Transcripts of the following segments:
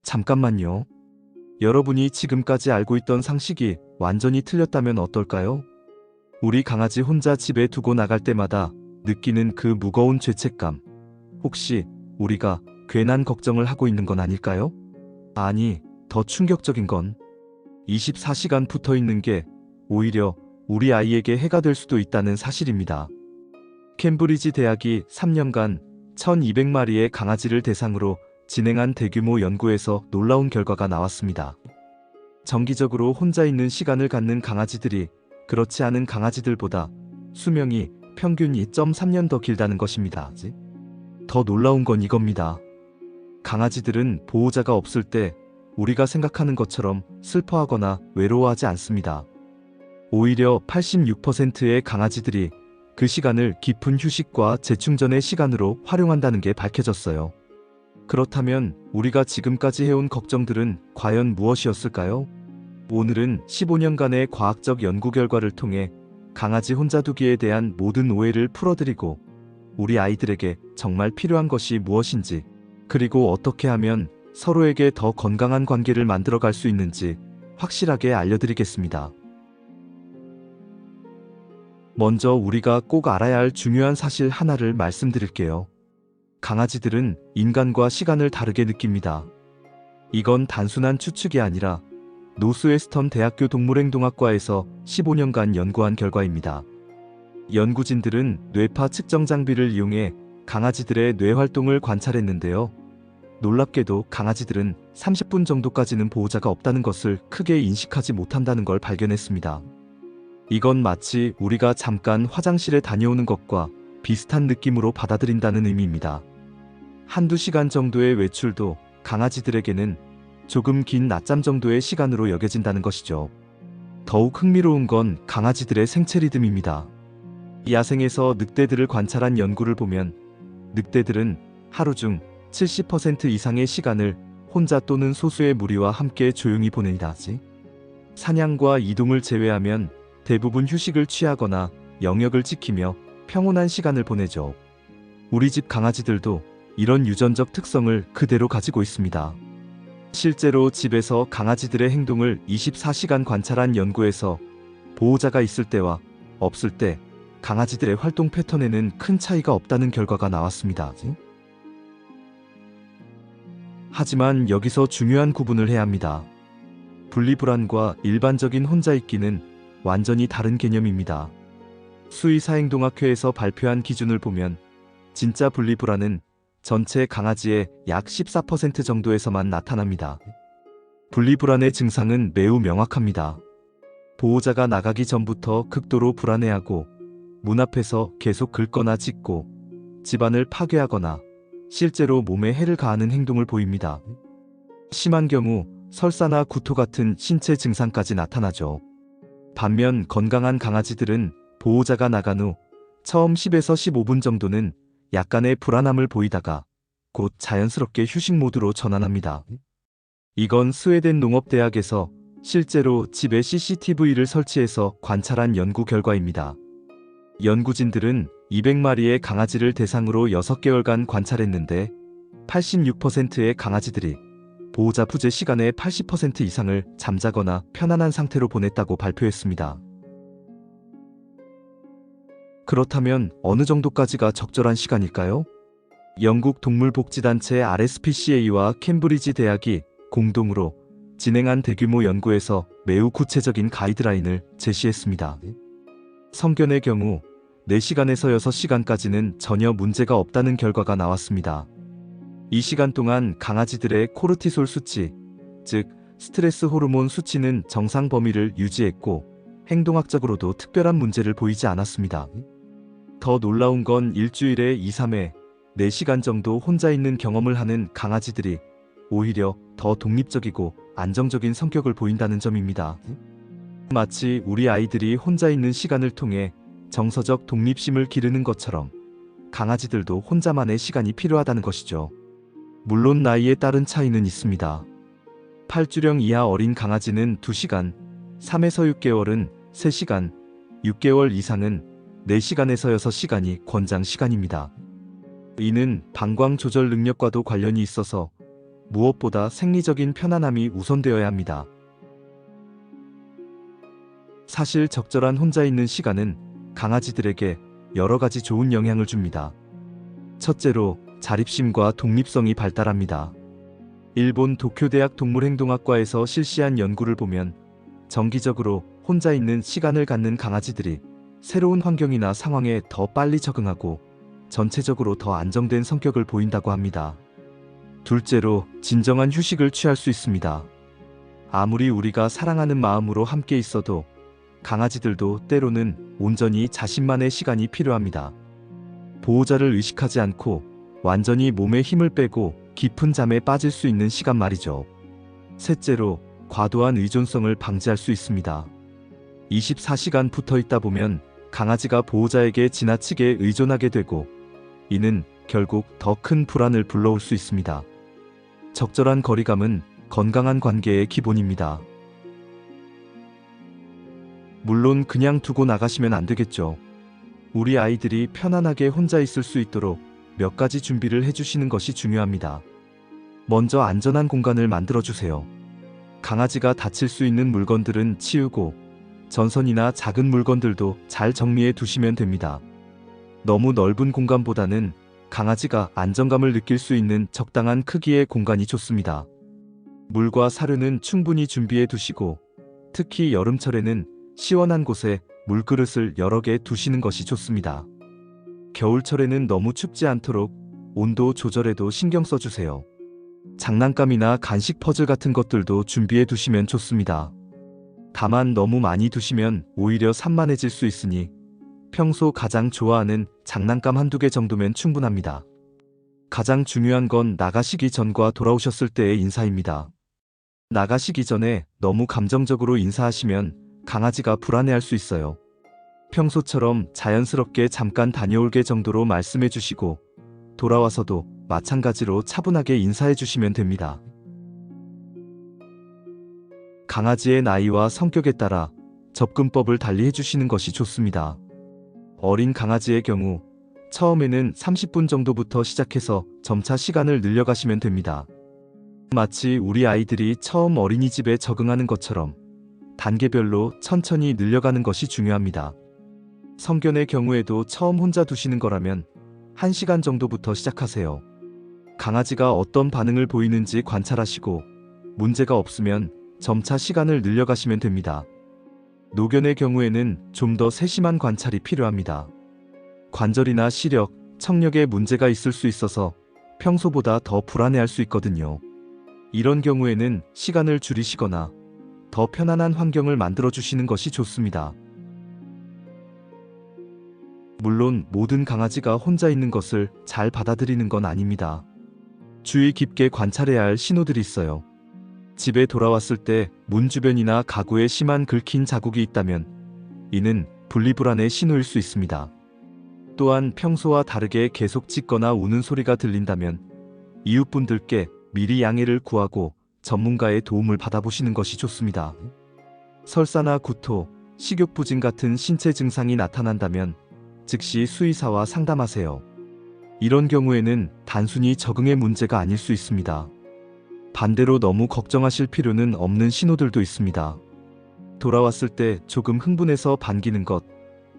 잠깐만요. 여러분이 지금까지 알고 있던 상식이 완전히 틀렸다면 어떨까요? 우리 강아지 혼자 집에 두고 나갈 때마다 느끼는 그 무거운 죄책감. 혹시 우리가 괜한 걱정을 하고 있는 건 아닐까요? 아니, 더 충격적인 건 24시간 붙어 있는 게 오히려 우리 아이에게 해가 될 수도 있다는 사실입니다. 캠브리지 대학이 3년간 1200마리의 강아지를 대상으로 진행한 대규모 연구에서 놀라운 결과가 나왔습니다. 정기적으로 혼자 있는 시간을 갖는 강아지들이 그렇지 않은 강아지들보다 수명이 평균 2.3년 더 길다는 것입니다. 더 놀라운 건 이겁니다. 강아지들은 보호자가 없을 때 우리가 생각하는 것처럼 슬퍼하거나 외로워하지 않습니다. 오히려 86%의 강아지들이 그 시간을 깊은 휴식과 재충전의 시간으로 활용한다는 게 밝혀졌어요. 그렇다면 우리가 지금까지 해온 걱정들은 과연 무엇이었을까요? 오늘은 15년간의 과학적 연구 결과를 통해 강아지 혼자 두기에 대한 모든 오해를 풀어드리고 우리 아이들에게 정말 필요한 것이 무엇인지, 그리고 어떻게 하면 서로에게 더 건강한 관계를 만들어갈 수 있는지 확실하게 알려드리겠습니다. 먼저 우리가 꼭 알아야 할 중요한 사실 하나를 말씀드릴게요. 강아지들은 인간과 시간을 다르게 느낍니다. 이건 단순한 추측이 아니라 노스웨스턴 대학교 동물행동학과에서 15년간 연구한 결과입니다. 연구진들은 뇌파 측정 장비를 이용해 강아지들의 뇌 활동을 관찰했는데요. 놀랍게도 강아지들은 30분 정도까지는 보호자가 없다는 것을 크게 인식하지 못한다는 걸 발견했습니다. 이건 마치 우리가 잠깐 화장실에 다녀오는 것과 비슷한 느낌으로 받아들인다는 의미입니다. 한두 시간 정도의 외출도 강아지들에게는 조금 긴 낮잠 정도의 시간으로 여겨진다는 것이죠. 더욱 흥미로운 건 강아지들의 생체 리듬입니다. 야생에서 늑대들을 관찰한 연구를 보면 늑대들은 하루 중 70% 이상의 시간을 혼자 또는 소수의 무리와 함께 조용히 보냅니다. 사냥과 이동을 제외하면 대부분 휴식을 취하거나 영역을 지키며 평온한 시간을 보내죠. 우리 집 강아지들도 이런 유전적 특성을 그대로 가지고 있습니다. 실제로 집에서 강아지들의 행동을 24시간 관찰한 연구에서 보호자가 있을 때와 없을 때 강아지들의 활동 패턴에는 큰 차이가 없다는 결과가 나왔습니다. 하지만 여기서 중요한 구분을 해야 합니다. 분리불안과 일반적인 혼자있기는 완전히 다른 개념입니다. 수의사행동학회에서 발표한 기준을 보면 진짜 분리불안은 전체 강아지의 약 14% 정도에서만 나타납니다. 분리불안의 증상은 매우 명확합니다. 보호자가 나가기 전부터 극도로 불안해하고 문 앞에서 계속 긁거나 짖고 집안을 파괴하거나 실제로 몸에 해를 가하는 행동을 보입니다. 심한 경우 설사나 구토 같은 신체 증상까지 나타나죠. 반면 건강한 강아지들은 보호자가 나간 후 처음 10에서 15분 정도는 약간의 불안함을 보이다가 곧 자연스럽게 휴식 모드로 전환합니다. 이건 스웨덴 농업대학에서 실제로 집에 CCTV를 설치해서 관찰한 연구 결과입니다. 연구진들은 200마리의 강아지를 대상으로 6개월간 관찰했는데 86%의 강아지들이 보호자 부재 시간의 80% 이상을 잠자거나 편안한 상태로 보냈다고 발표했습니다. 그렇다면 어느 정도까지가 적절한 시간일까요? 영국 동물복지단체 RSPCA와 캠브리지 대학이 공동으로 진행한 대규모 연구에서 매우 구체적인 가이드라인을 제시했습니다. 성견의 경우 4시간에서 6시간까지는 전혀 문제가 없다는 결과가 나왔습니다. 이 시간 동안 강아지들의 코르티솔 수치, 즉 스트레스 호르몬 수치는 정상 범위를 유지했고 행동학적으로도 특별한 문제를 보이지 않았습니다. 더 놀라운 건 일주일에 2, 3회 4시간 정도 혼자 있는 경험을 하는 강아지들이 오히려 더 독립적이고 안정적인 성격을 보인다는 점입니다. 마치 우리 아이들이 혼자 있는 시간을 통해 정서적 독립심을 기르는 것처럼 강아지들도 혼자만의 시간이 필요하다는 것이죠. 물론 나이에 따른 차이는 있습니다. 8주령 이하 어린 강아지는 2시간, 3에서 6개월은 3시간, 6개월 이상은 4시간에서 6시간이 권장 시간입니다. 이는 방광 조절 능력과도 관련이 있어서 무엇보다 생리적인 편안함이 우선되어야 합니다. 사실 적절한 혼자 있는 시간은 강아지들에게 여러 가지 좋은 영향을 줍니다. 첫째로 자립심과 독립성이 발달합니다. 일본 도쿄대학 동물행동학과에서 실시한 연구를 보면 정기적으로 혼자 있는 시간을 갖는 강아지들이 새로운 환경이나 상황에 더 빨리 적응하고 전체적으로 더 안정된 성격을 보인다고 합니다. 둘째로 진정한 휴식을 취할 수 있습니다. 아무리 우리가 사랑하는 마음으로 함께 있어도 강아지들도 때로는 온전히 자신만의 시간이 필요합니다. 보호자를 의식하지 않고 완전히 몸에 힘을 빼고 깊은 잠에 빠질 수 있는 시간 말이죠. 셋째로 과도한 의존성을 방지할 수 있습니다. 24시간 붙어 있다 보면 강아지가 보호자에게 지나치게 의존하게 되고 이는 결국 더 큰 불안을 불러올 수 있습니다. 적절한 거리감은 건강한 관계의 기본입니다. 물론 그냥 두고 나가시면 안 되겠죠. 우리 아이들이 편안하게 혼자 있을 수 있도록 몇 가지 준비를 해주시는 것이 중요합니다. 먼저 안전한 공간을 만들어주세요. 강아지가 다칠 수 있는 물건들은 치우고 전선이나 작은 물건들도 잘 정리해 두시면 됩니다. 너무 넓은 공간보다는 강아지가 안정감을 느낄 수 있는 적당한 크기의 공간이 좋습니다. 물과 사료는 충분히 준비해 두시고 특히 여름철에는 시원한 곳에 물그릇을 여러 개 두시는 것이 좋습니다. 겨울철에는 너무 춥지 않도록 온도 조절에도 신경 써주세요. 장난감이나 간식 퍼즐 같은 것들도 준비해 두시면 좋습니다. 다만 너무 많이 두시면 오히려 산만해질 수 있으니 평소 가장 좋아하는 장난감 한두 개 정도면 충분합니다. 가장 중요한 건 나가시기 전과 돌아오셨을 때의 인사입니다. 나가시기 전에 너무 감정적으로 인사하시면 강아지가 불안해할 수 있어요. 평소처럼 자연스럽게 잠깐 다녀올게 정도로 말씀해 주시고 돌아와서도 마찬가지로 차분하게 인사해 주시면 됩니다. 강아지의 나이와 성격에 따라 접근법을 달리 해주시는 것이 좋습니다. 어린 강아지의 경우 처음에는 30분 정도부터 시작해서 점차 시간을 늘려가시면 됩니다. 마치 우리 아이들이 처음 어린이집에 적응하는 것처럼 단계별로 천천히 늘려가는 것이 중요합니다. 성견의 경우에도 처음 혼자 두시는 거라면 1시간 정도부터 시작하세요. 강아지가 어떤 반응을 보이는지 관찰하시고 문제가 없으면 점차 시간을 늘려가시면 됩니다. 노견의 경우에는 좀 더 세심한 관찰이 필요합니다. 관절이나 시력, 청력에 문제가 있을 수 있어서 평소보다 더 불안해할 수 있거든요. 이런 경우에는 시간을 줄이시거나 더 편안한 환경을 만들어 주시는 것이 좋습니다. 물론 모든 강아지가 혼자 있는 것을 잘 받아들이는 건 아닙니다. 주의 깊게 관찰해야 할 신호들이 있어요. 집에 돌아왔을 때 문 주변이나 가구에 심한 긁힌 자국이 있다면 이는 분리불안의 신호일 수 있습니다. 또한 평소와 다르게 계속 짖거나 우는 소리가 들린다면 이웃분들께 미리 양해를 구하고 전문가의 도움을 받아보시는 것이 좋습니다. 설사나 구토, 식욕부진 같은 신체 증상이 나타난다면 즉시 수의사와 상담하세요. 이런 경우에는 단순히 적응의 문제가 아닐 수 있습니다. 반대로 너무 걱정하실 필요는 없는 신호들도 있습니다. 돌아왔을 때 조금 흥분해서 반기는 것,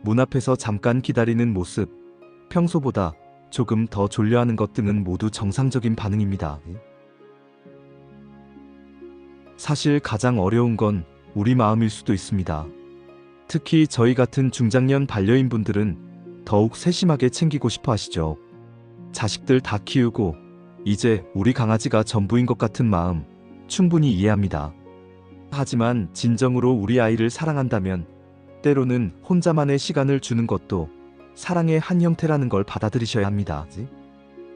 문 앞에서 잠깐 기다리는 모습, 평소보다 조금 더 졸려하는 것 등은 모두 정상적인 반응입니다. 사실 가장 어려운 건 우리 마음일 수도 있습니다. 특히 저희 같은 중장년 반려인분들은 더욱 세심하게 챙기고 싶어 하시죠. 자식들 다 키우고 이제 우리 강아지가 전부인 것 같은 마음 충분히 이해합니다. 하지만 진정으로 우리 아이를 사랑한다면 때로는 혼자만의 시간을 주는 것도 사랑의 한 형태라는 걸 받아들이셔야 합니다.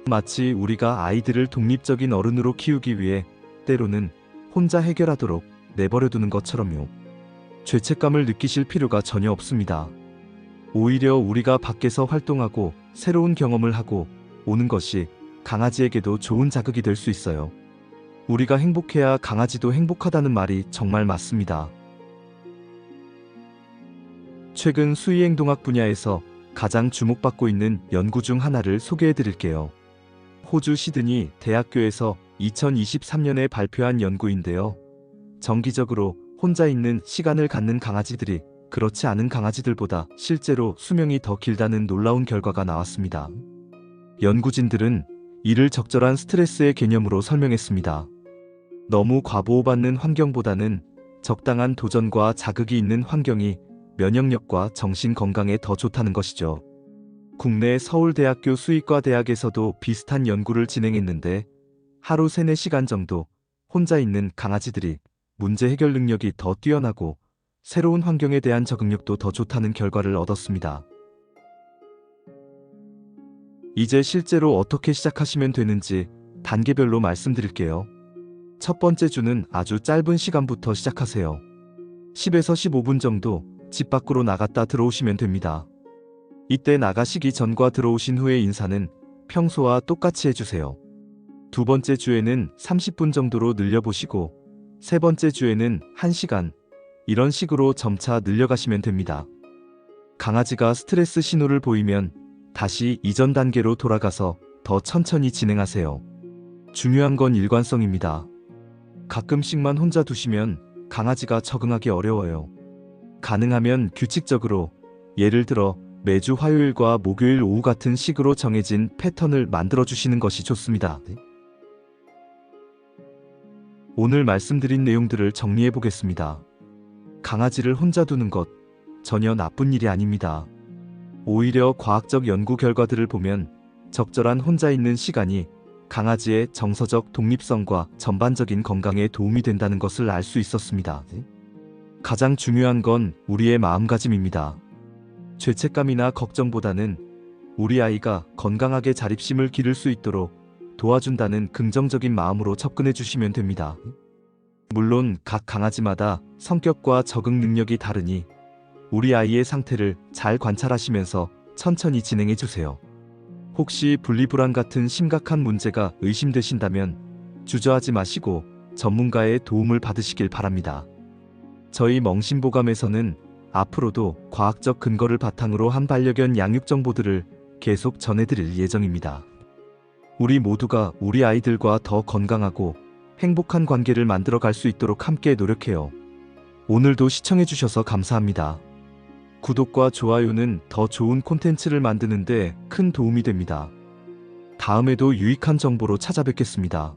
마치 우리가 아이들을 독립적인 어른으로 키우기 위해 때로는 혼자 해결하도록 내버려두는 것처럼요. 죄책감을 느끼실 필요가 전혀 없습니다. 오히려 우리가 밖에서 활동하고 새로운 경험을 하고 오는 것이 강아지에게도 좋은 자극이 될 수 있어요. 우리가 행복해야 강아지도 행복하다는 말이 정말 맞습니다. 최근 수의행동학 분야에서 가장 주목받고 있는 연구 중 하나를 소개해 드릴게요. 호주 시드니 대학교에서 2023년에 발표한 연구인데요. 정기적으로 혼자 있는 시간을 갖는 강아지들이 그렇지 않은 강아지들보다 실제로 수명이 더 길다는 놀라운 결과가 나왔습니다. 연구진들은 이를 적절한 스트레스의 개념으로 설명했습니다. 너무 과보호받는 환경보다는 적당한 도전과 자극이 있는 환경이 면역력과 정신 건강에 더 좋다는 것이죠. 국내 서울대학교 수의과대학에서도 비슷한 연구를 진행했는데 하루 3-4시간 정도 혼자 있는 강아지들이 문제 해결 능력이 더 뛰어나고 새로운 환경에 대한 적응력도 더 좋다는 결과를 얻었습니다. 이제 실제로 어떻게 시작하시면 되는지 단계별로 말씀드릴게요. 첫 번째 주는 아주 짧은 시간부터 시작하세요. 10에서 15분 정도 집 밖으로 나갔다 들어오시면 됩니다. 이때 나가시기 전과 들어오신 후의 인사는 평소와 똑같이 해주세요. 두 번째 주에는 30분 정도로 늘려보시고 세 번째 주에는 1시간, 이런 식으로 점차 늘려가시면 됩니다. 강아지가 스트레스 신호를 보이면 다시 이전 단계로 돌아가서 더 천천히 진행하세요. 중요한 건 일관성입니다. 가끔씩만 혼자 두시면 강아지가 적응하기 어려워요. 가능하면 규칙적으로, 예를 들어 매주 화요일과 목요일 오후 같은 식으로 정해진 패턴을 만들어 주시는 것이 좋습니다. 오늘 말씀드린 내용들을 정리해 보겠습니다. 강아지를 혼자 두는 것 전혀 나쁜 일이 아닙니다. 오히려 과학적 연구 결과들을 보면 적절한 혼자 있는 시간이 강아지의 정서적 독립성과 전반적인 건강에 도움이 된다는 것을 알 수 있었습니다. 가장 중요한 건 우리의 마음가짐입니다. 죄책감이나 걱정보다는 우리 아이가 건강하게 자립심을 기를 수 있도록 도와준다는 긍정적인 마음으로 접근해 주시면 됩니다. 물론 각 강아지마다 성격과 적응 능력이 다르니 우리 아이의 상태를 잘 관찰하시면서 천천히 진행해 주세요. 혹시 분리불안 같은 심각한 문제가 의심되신다면 주저하지 마시고 전문가의 도움을 받으시길 바랍니다. 저희 멍심보감에서는 앞으로도 과학적 근거를 바탕으로 한 반려견 양육 정보들을 계속 전해드릴 예정입니다. 우리 모두가 우리 아이들과 더 건강하고 행복한 관계를 만들어 갈 수 있도록 함께 노력해요. 오늘도 시청해주셔서 감사합니다. 구독과 좋아요는 더 좋은 콘텐츠를 만드는 데 큰 도움이 됩니다. 다음에도 유익한 정보로 찾아뵙겠습니다.